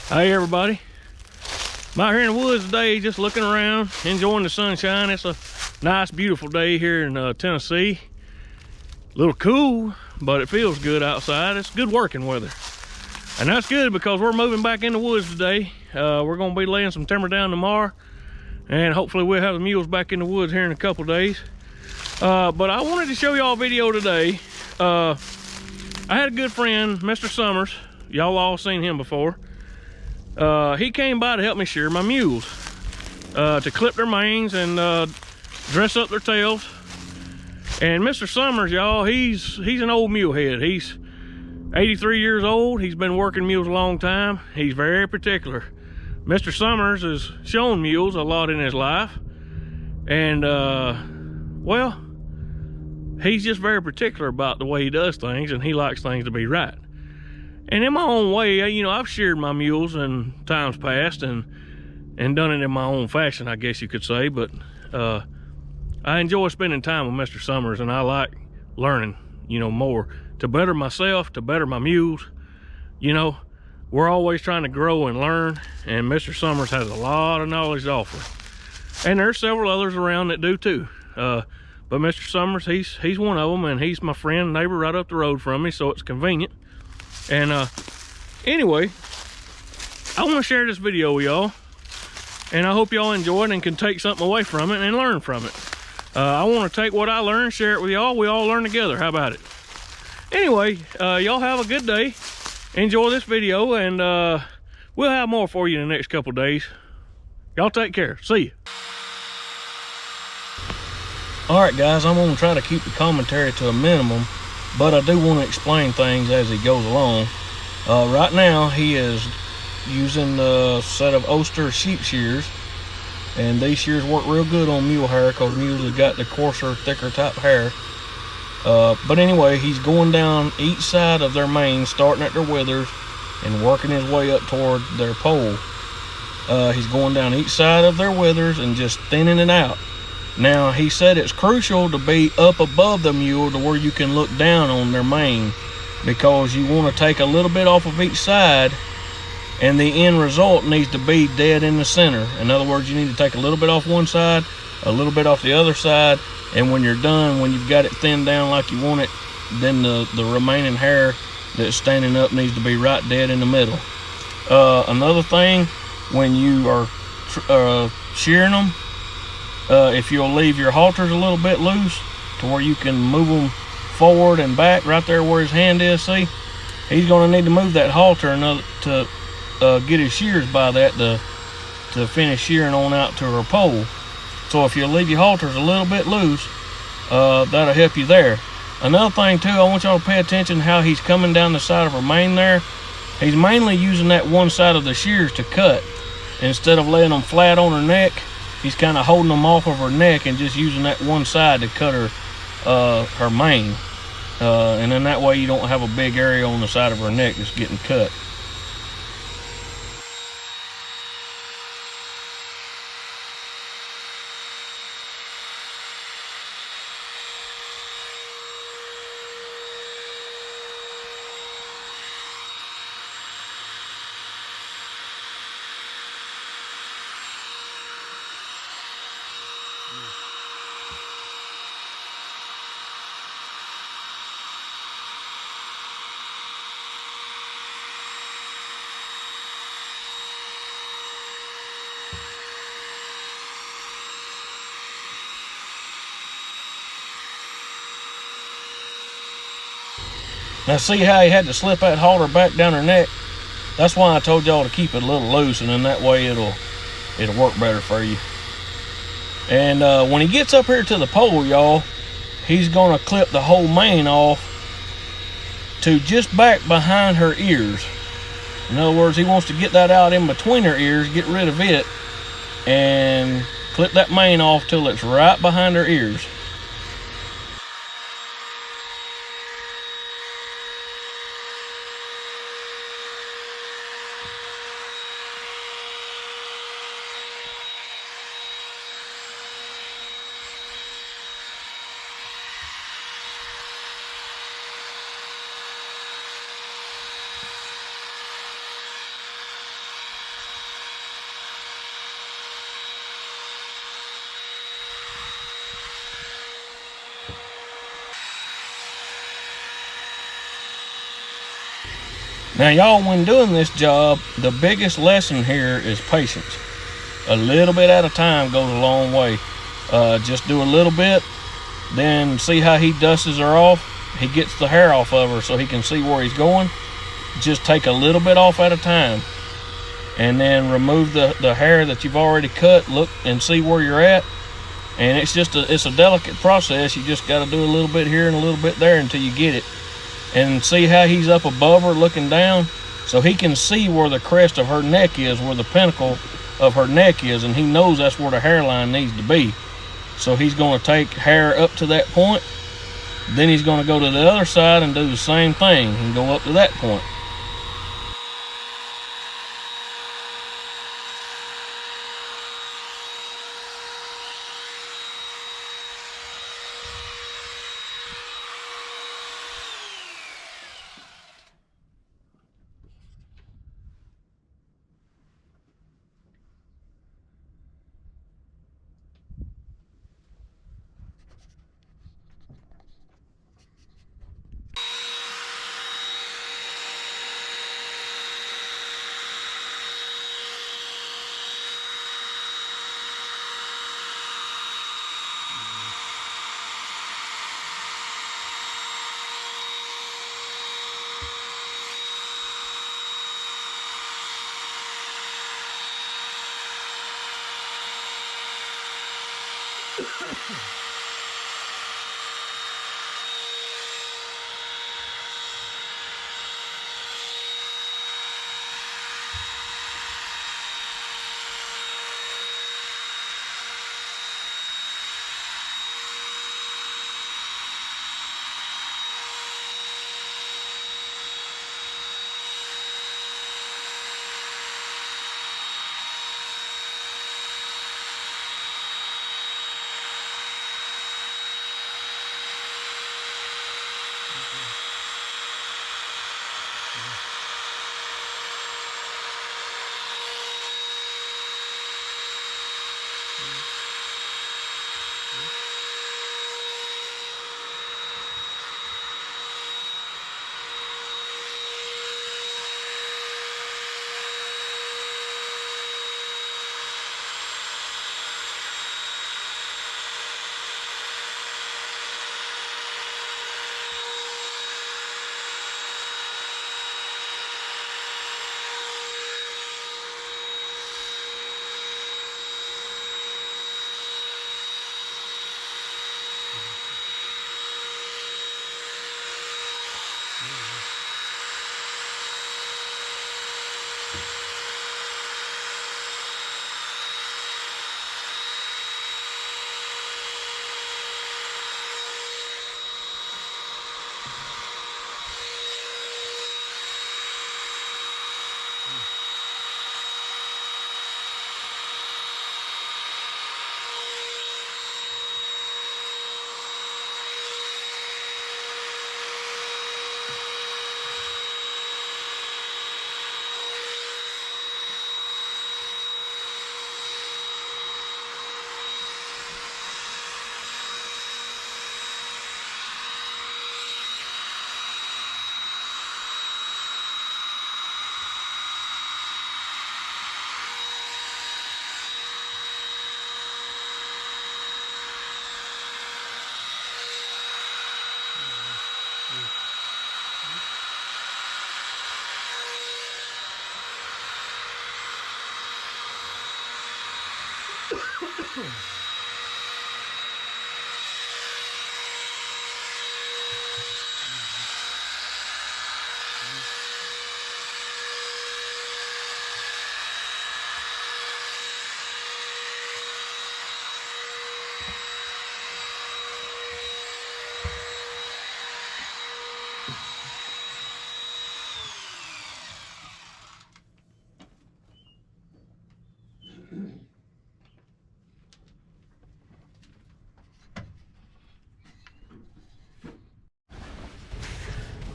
Hey everybody, I'm out here in the woods today just looking around, enjoying the sunshine. It's a nice beautiful day here in Tennessee. A little cool, but it feels good outside. It's good working weather, and that's good because we're moving back in the woods today. We're going to be laying some timber down tomorrow, and hopefully we'll have the mules back in the woods here in a couple days. But I wanted to show y'all a video today. I had a good friend, Mr. Summers. Y'all all seen him before. He came by to help me shear my mules, to clip their manes and dress up their tails. And Mr. Summers, y'all, he's an old mule head. He's 83 years old. He's been working mules a long time. He's very particular. Mr. Summers has shown mules a lot in his life, and well, he's just very particular about the way he does things, and he likes things to be right. And in my own way, you know, I've sheared my mules in times past and done it in my own fashion, I guess you could say. But I enjoy spending time with Mr. Summers, and I like learning, you know, more to better myself, to better my mules. You know, we're always trying to grow and learn, and Mr. Summers has a lot of knowledge to offer. And there's several others around that do too. But Mr. Summers, he's one of them, and he's my friend, neighbor right up the road from me, so it's convenient. And anyway, I want to share this video with y'all, and I hope y'all enjoy it and can take something away from it and learn from it. I want to take what I learned, share it with y'all. We all learn together. How about it? Anyway, y'all have a good day. Enjoy this video, and we'll have more for you in the next couple days. Y'all take care. See you. All right, guys, I'm going to try to keep the commentary to a minimum, but I do want to explain things as he goes along. Right now, he is using a set of Oster sheep shears, and these shears work real good on mule hair because mules have got the coarser, thicker type hair. But anyway, he's going down each side of their mane, starting at their withers and working his way up toward their pole. He's going down each side of their withers and just thinning it out. Now, he said it's crucial to be up above the mule to where you can look down on their mane, because you want to take a little bit off of each side, and the end result needs to be dead in the center. In other words, you need to take a little bit off one side, a little bit off the other side, and when you're done, when you've got it thinned down like you want it, then the remaining hair that's standing up needs to be right dead in the middle. Another thing, when you are shearing them, if you'll leave your halters a little bit loose to where you can move them forward and back right there where his hand is, see, he's going to need to move that halter to get his shears by that to finish shearing on out to her pole. So if you leave your halters a little bit loose, that'll help you there. Another thing too, I want y'all to pay attention how he's coming down the side of her mane there. He's mainly using that one side of the shears to cut. Instead of laying them flat on her neck, he's kind of holding them off of her neck and just using that one side to cut her mane. And then that way you don't have a big area on the side of her neck that's getting cut. Now see how he had to slip that halter back down her neck? That's why I told y'all to keep it a little loose, and then that way it'll work better for you. And when he gets up here to the pole, y'all, he's gonna clip the whole mane off to just back behind her ears. In other words, he wants to get that out in between her ears, get rid of it, and clip that mane off till it's right behind her ears. Now y'all, when doing this job, the biggest lesson here is patience. A little bit at a time goes a long way. Just do a little bit, then see how he dusts her off. He gets the hair off of her so he can see where he's going. Just take a little bit off at a time, and then remove the hair that you've already cut. Look and see where you're at. And it's just it's a delicate process. You just got to do a little bit here and a little bit there until you get it. And see how he's up above her looking down, so he can see where the crest of her neck is, where the pinnacle of her neck is, and he knows that's where the hairline needs to be. So he's going to take hair up to that point, then he's going to go to the other side and do the same thing and go up to that point.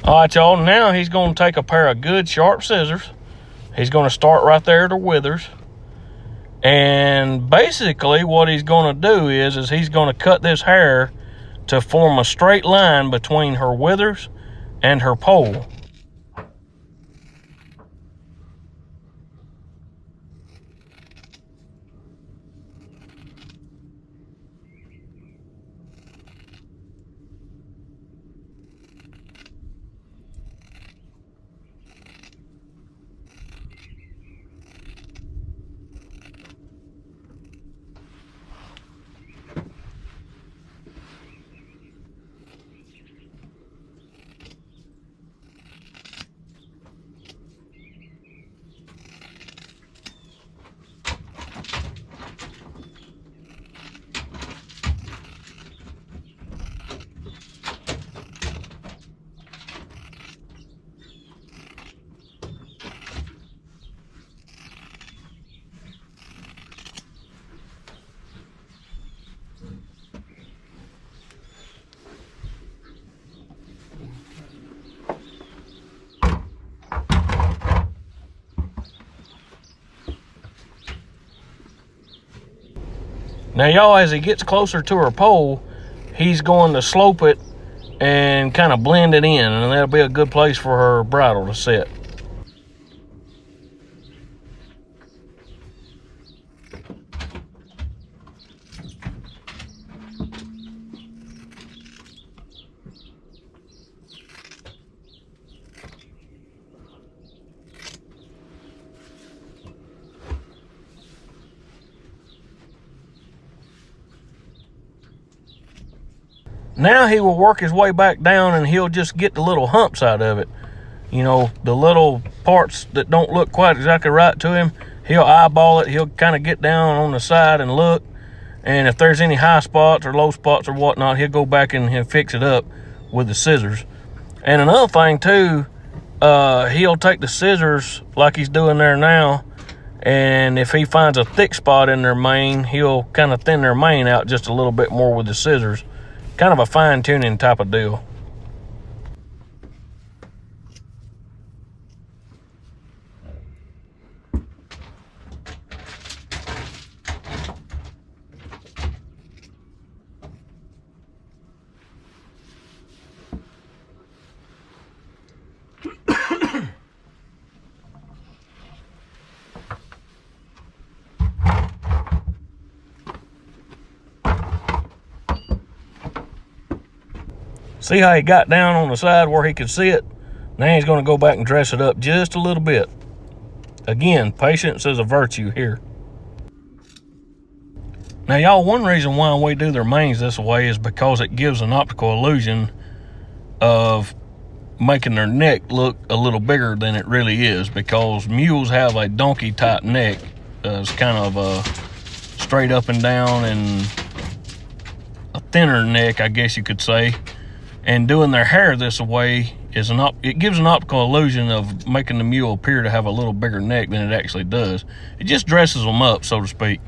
All right, y'all, now he's going to take a pair of good sharp scissors. He's going to start right there at her withers. And basically what he's going to do is he's going to cut this hair to form a straight line between her withers and her pole. Now y'all, as he gets closer to her pole, he's going to slope it and kind of blend it in, and that'll be a good place for her bridle to sit. Now he will work his way back down, and he'll just get the little humps out of it. You know, the little parts that don't look quite exactly right to him, he'll eyeball it. He'll kind of get down on the side and look. And if there's any high spots or low spots or whatnot, he'll go back and he'll fix it up with the scissors. And another thing too, he'll take the scissors like he's doing there now, and if he finds a thick spot in their mane, he'll kind of thin their mane out just a little bit more with the scissors. Kind of a fine-tuning type of deal. See how he got down on the side where he could see it? Now he's going to go back and dress it up just a little bit. Again, patience is a virtue here. Now y'all, one reason why we do their manes this way is because it gives an optical illusion of making their neck look a little bigger than it really is, because mules have a donkey type neck. It's kind of a straight up and down and a thinner neck, I guess you could say. And doing their hair this way is it gives an optical illusion of making the mule appear to have a little bigger neck than it actually does. It just dresses them up, so to speak.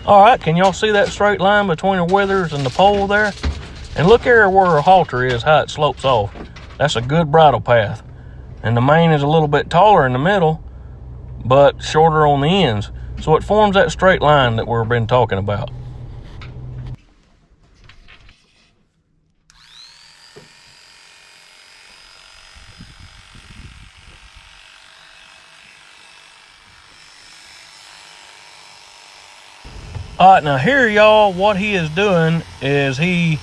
All right, can y'all see that straight line between the withers and the pole there? And look here where her halter is, how it slopes off. That's a good bridle path. And the mane is a little bit taller in the middle, but shorter on the ends. So it forms that straight line that we've been talking about. All right, now here, y'all, what he is doing is he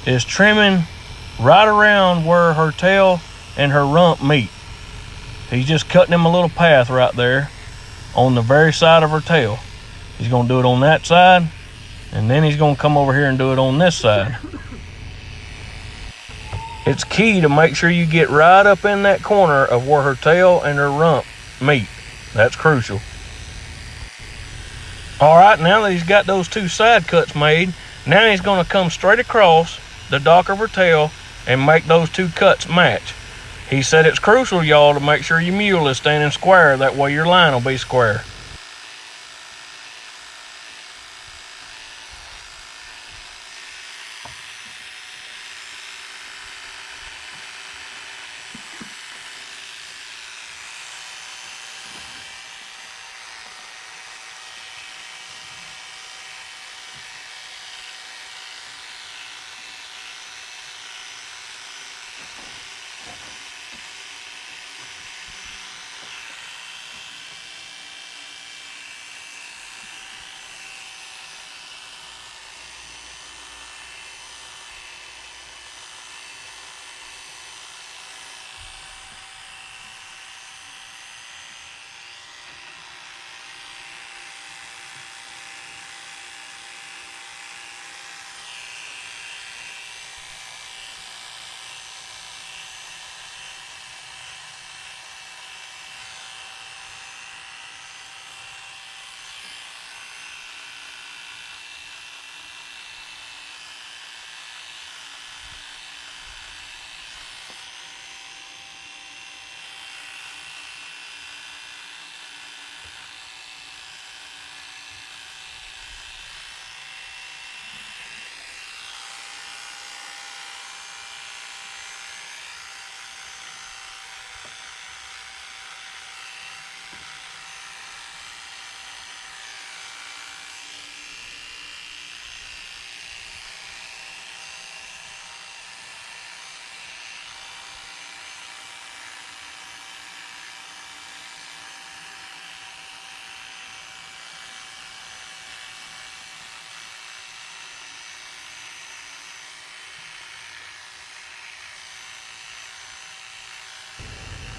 is trimming right around where her tail and her rump meet. He's just cutting him a little path right there on the very side of her tail. He's gonna do it on that side, and then he's gonna come over here and do it on this side. It's key to make sure you get right up in that corner of where her tail and her rump meet. That's crucial. All right, now that he's got those two side cuts made, now he's gonna come straight across the dock of her tail and make those two cuts match. He said it's crucial, y'all, to make sure your mule is standing square. That way your line will be square.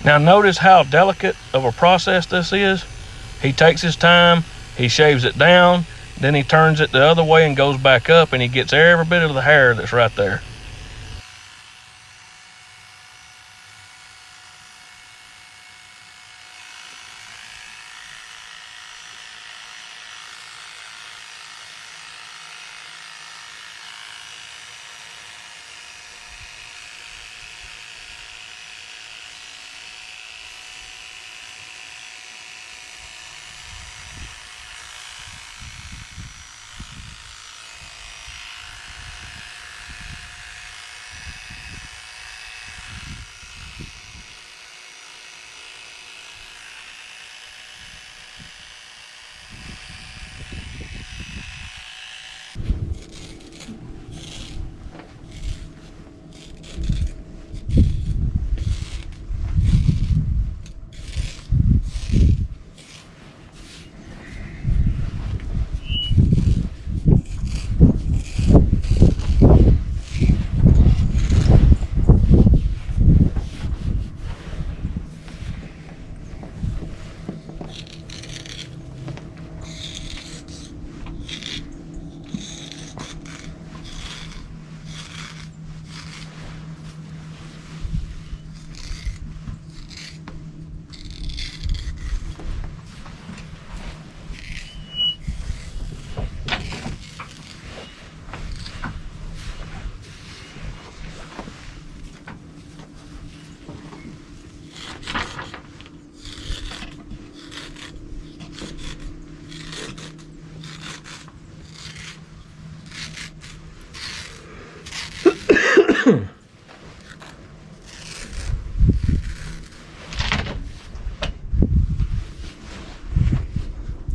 Now notice how delicate of a process this is. He takes his time, he shaves it down, then he turns it the other way and goes back up, and he gets every bit of the hair that's right there.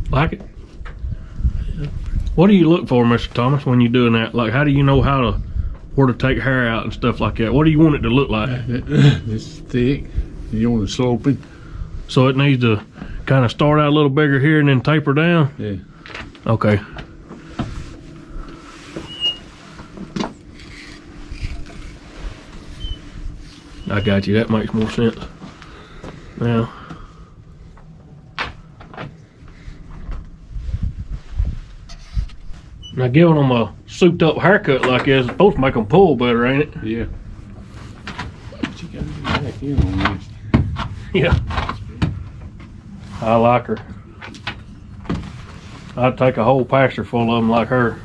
Like it? What do you look for, Mr. Thomas, when you're doing that? Like, how do you know where to take hair out and stuff like that? What do you want it to look like? It's thick. You want it sloping. So it needs to kind of start out a little bigger here and then taper down? Yeah. Okay. I got you. That makes more sense. Now giving them a souped up haircut like this is supposed to make them pull better, ain't it? Yeah. But you gotta get back in on this. Yeah. I like her. I'd take a whole pasture full of them like her.